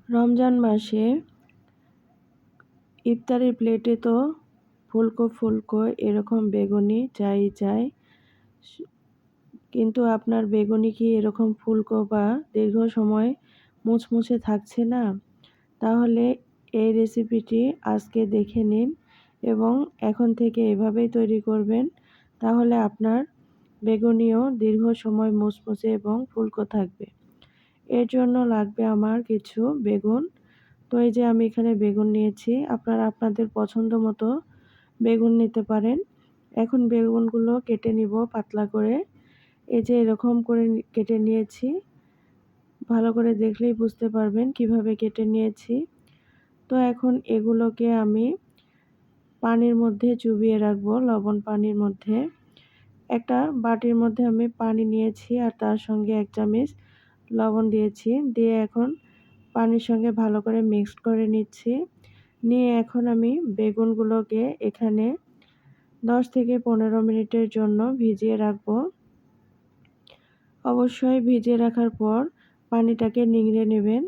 রমজান মাসে ইফতারের প্লেটে তো ফুলকো ফুলকো এরকম বেগুনি চাই। কিন্তু আপনার বেগুনি কি এরকম ফুলকো বা দীর্ঘ সময় মুচমুচে থাকছে না? তাহলে এই রেসিপিটি আজকে দেখে নিন এবং এখন থেকে এভাবেই তৈরি করবেন। তাহলে আপনার বেগুনিও দীর্ঘ সময় মুচমুচে এবং ফুলকো থাকবে। এর জন্য লাগবে আমার কিছু বেগুন। তো এই যে আমি এখানে বেগুন নিয়েছি, আপনারা আপনাদের পছন্দ মতো বেগুন নিতে পারেন। এখন বেগুনগুলো কেটে নিব পাতলা করে। এই যে এরকম করে কেটে নিয়েছি। ভালো করে দেখলেই বুঝতে পারবেন কিভাবে কেটে নিয়েছি। তো এখন এগুলোকে আমি পানির মধ্যে চুবিয়ে রাখবো, লবণ পানির মধ্যে। একটা বাটির মধ্যে আমি পানি নিয়েছি আর তার সঙ্গে 1 চামচ লবণ দিয়েছি। দিয়ে এখন পানির সঙ্গে ভালো করে মিক্সড করে নিচ্ছি। নিয়ে এখন আমি বেগুনগুলোকে এখানে 10 থেকে 15 মিনিটের জন্য ভিজিয়ে রাখবো। অবশ্যই ভিজিয়ে রাখার পর পানিটাকে নিংড়ে নেবেন।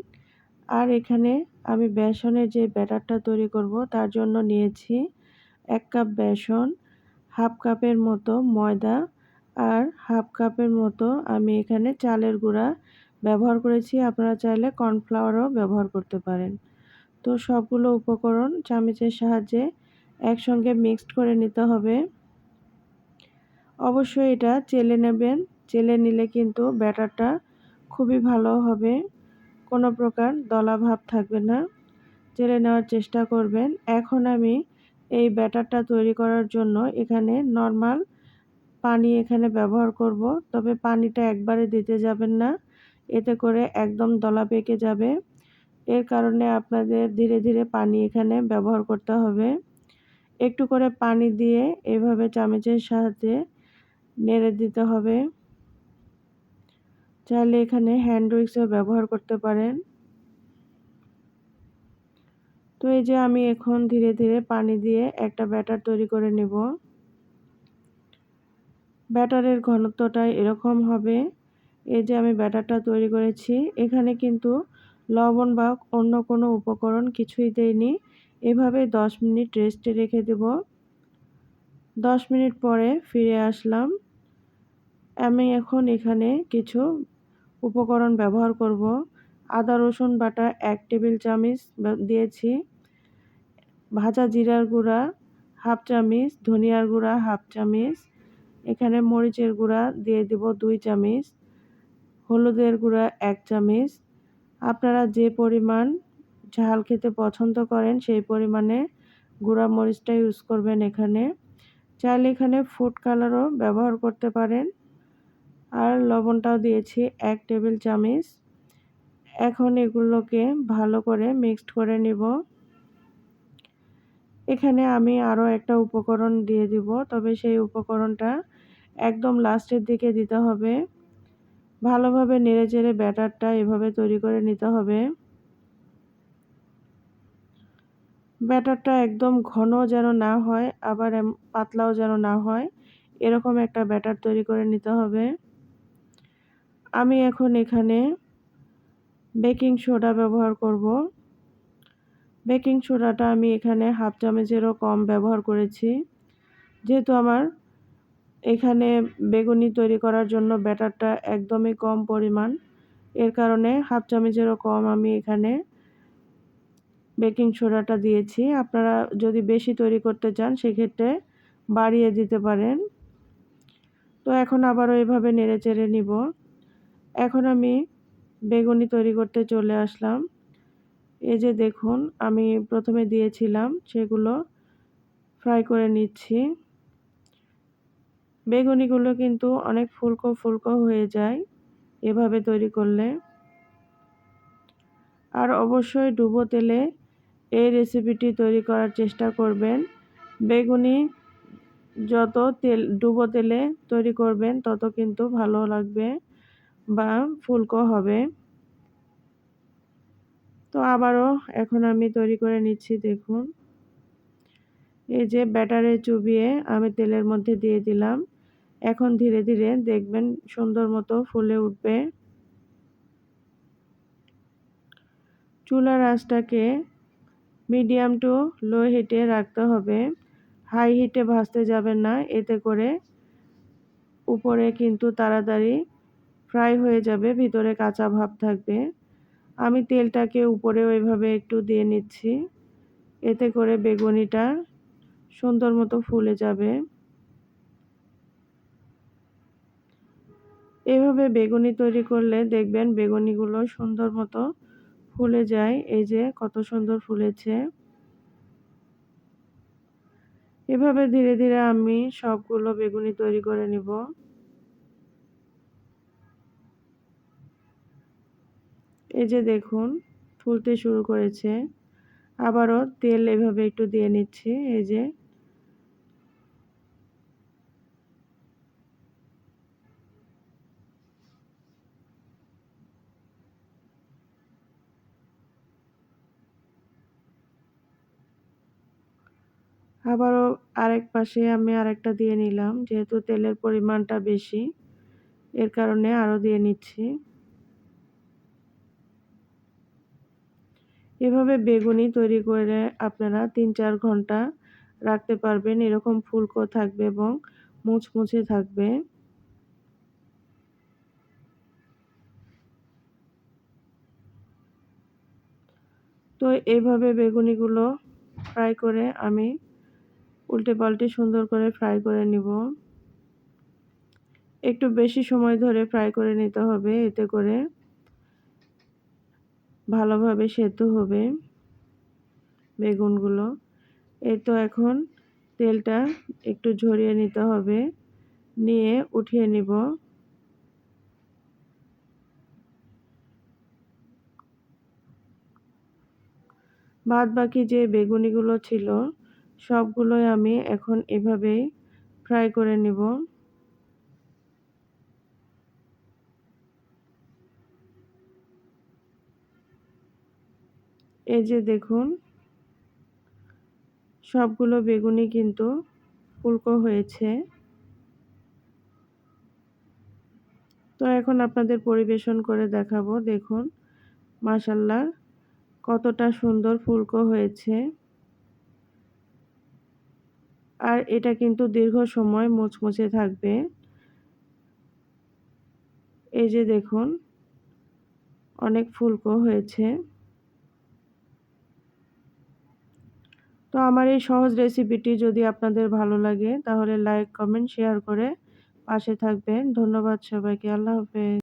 আর এখানে আমি বেসনের যে ব্যাটারটা তৈরি করব তার জন্য নিয়েছি 1 কাপ বেসন, হাফ কাপের মতো ময়দা আর হাফ কাপের মতো আমি এখানে চালের গুঁড়া ব্যবহার করেছি। আপনারা চাইলে কর্নফ্লাওয়ারও ব্যবহার করতে পারেন। তো সবগুলো উপকরণ চামচের সাহায্যে একসঙ্গে মিক্সড করে নিতে হবে। অবশ্যই এটা চেলে নেবেন। চেলে নিলে কিন্তু ব্যাটারটা খুবই ভালো হবে। কোনো প্রকার দলা ভাব থাকবে না। চেলে নেওয়ার চেষ্টা করবেন। এখন আমি এই ব্যাটারটা তৈরি করার জন্য এখানে নরমাল পানি এখানে ব্যবহার করব। তবে পানিটা একবারে দিতে যাবেন না। এতে করে একদম দলা পেকে যাবে। এর কারণে আপনাদের ধীরে ধীরে পানি এখানে ব্যবহার করতে হবে। একটু করে পানি দিয়ে এভাবে চামচের সাহায্যে নেড়ে দিতে হবে। চাইলে এখানে হ্যান্ড উইক্সও ব্যবহার করতে পারেন। তো এই যে আমি এখন ধীরে ধীরে পানি দিয়ে একটা ব্যাটার তৈরি করে নেব। ব্যাটারের ঘনত্বটা এরকম হবে। এই যে আমি ব্যাটারটা তৈরি করেছি, এখানে কিন্তু লবণ বা অন্য কোনো উপকরণ কিছুই দেইনি। এভাবে 10 মিনিট রেস্টে রেখে দেব। 10 মিনিট পরে ফিরে আসলাম। আমি এখন এখানে কিছু উপকরণ ব্যবহার করব। আদা রসুন বাটা 1 টেবিল চামচ দিয়েছি, ভাজা জিরার গুঁড়া হাফ চামচ, ধনিয়ার গুঁড়া হাফ চামচ, এখানে মরিচের গুঁড়া দিয়ে দেব 2 চামচ, হলুদের গুঁড়া 1 চামচ। আপনারা যে পরিমাণ ঝাল খেতে পছন্দ করেন সেই পরিমাণে গুঁড়া মরিচটা ইউজ করবেন এখানে। চাইলে এখানে ফুড কালারও ব্যবহার করতে পারেন। আর লবণটাও দিয়েছি 1 টেবিল চামচ। এখন এগুলোকে ভালো করে মিক্সড করে নিব। এখানে আমি আরও একটা উপকরণ দিয়ে দিব, তবে সেই উপকরণটা একদম লাস্টের দিকে দিতে হবে। ভালোভাবে নেড়েচেড়ে ব্যাটারটা এভাবে তৈরি করে নিতে হবে। ব্যাটারটা একদম ঘন যেন না হয়, আবার পাতলাও যেন না হয়, এরকম একটা ব্যাটার তৈরি করে নিতে হবে। আমি এখন এখানে বেকিং সোডা ব্যবহার করব। বেকিং সোডাটা আমি এখানে হাফ চামচেরও কম ব্যবহার করেছি। যেহেতু আমার এখানে বেগুনি তৈরি করার জন্য ব্যাটারটা একদমই কম পরিমাণ, এর কারণে হাফ চামচেরও কম আমি এখানে বেকিং সোডাটা দিয়েছি। আপনারা যদি বেশি তৈরি করতে চান সেক্ষেত্রে বাড়িয়ে দিতে পারেন। তো এখন আবারও এভাবে নেড়েচেড়ে নিব। এখন আমি বেগুনি তৈরি করতে চলে আসলাম। এই যে দেখুন, আমি প্রথমে দিয়েছিলাম সেগুলো ফ্রাই করে নিচ্ছি। বেগুনিগুলো কিন্তু অনেক ফুলকো ফুলকো হয়ে যায় এভাবে তৈরি করলে। আর অবশ্যই ডুবো তেলে এই রেসিপিটি তৈরি করার চেষ্টা করবেন। বেগুনি যত ডুবো তেলে তৈরি করবেন তত কিন্তু ভালো লাগবে বা ফুলকো হবে। তো আবারও এখন আমি তৈরি করে নিচ্ছি। দেখুন, এই যে ব্যাটারে চুবিয়ে আমি তেলের মধ্যে দিয়ে দিলাম। এখন ধীরে ধীরে দেখবেন সুন্দর মতো ফুলে উঠবে। চুলার আঁচটাকে মিডিয়াম টু লো হিটে রাখতে হবে। হাই হিটে ভাজতে যাবেন না, এতে করে উপরে কিন্তু তাড়াতাড়ি ফ্রাই হয়ে যাবে, ভিতরে কাঁচা ভাব থাকবে। আমি তেলটাকে উপরে ওইভাবে একটু দিয়ে নিচ্ছি, এতে করে বেগুনিটা সুন্দর মতো ফুলে যাবে। এভাবে বেগুনি তৈরি করলে দেখবেন বেগুনিগুলো সুন্দর মতো ফুলে যায়। এই যে কত সুন্দর ফুলেছে। এভাবে ধীরে ধীরে আমি সবগুলো বেগুনি তৈরি করে নিব। এই যে দেখুন ফুলতে শুরু করেছে। আবারও তেল এভাবে একটু দিয়ে নিচ্ছি। এই যে আবারও আরেক পাশে আমি আরেকটা দিয়ে নিলাম, যেহেতু তেলের পরিমাণটা বেশি এর কারণে আরও দিয়ে নিচ্ছি। এভাবে বেগুনি তৈরি করে আপনারা ৩-৪ ঘন্টা রাখতে পারবেন, এরকম ফুলকো থাকবে এবং মুচমুচে থাকবে। তো এইভাবে বেগুনিগুলো ফ্রাই করে আমি উল্টে পাল্টে সুন্দর করে ফ্রাই করে নিব। একটু বেশি সময় ধরে ফ্রাই করে নিতে হবে, এতে করে ভালোভাবে সেদ্ধ হবে বেগুনগুলো। এই তো এখন তেলটা একটু ঝরিয়ে নিতে হবে, নিয়ে উঠিয়ে নিব। বাদ বাকি যে বেগুনিগুলো ছিল সবগুলোই আমি এখন এভাবেই ফ্রাই করে নিব। এই যে দেখুন সবগুলো বেগুনি কিন্তু ফুলকো হয়েছে। তো এখন আপনাদের পরিবেশন করে দেখাবো। দেখুন মাশাআল্লাহ কতটা সুন্দর ফুলকো হয়েছে। আর এটা কিন্তু দীর্ঘ সময় মুচমুচে থাকবে। এই যে দেখুন অনেক ফুলকো হয়েছে। তো আমার এই সহজ রেসিপিটি যদি আপনাদের ভালো লাগে তাহলে লাইক, কমেন্ট, শেয়ার করে পাশে থাকবেন। ধন্যবাদ সবাইকে। আল্লাহ হাফেজ।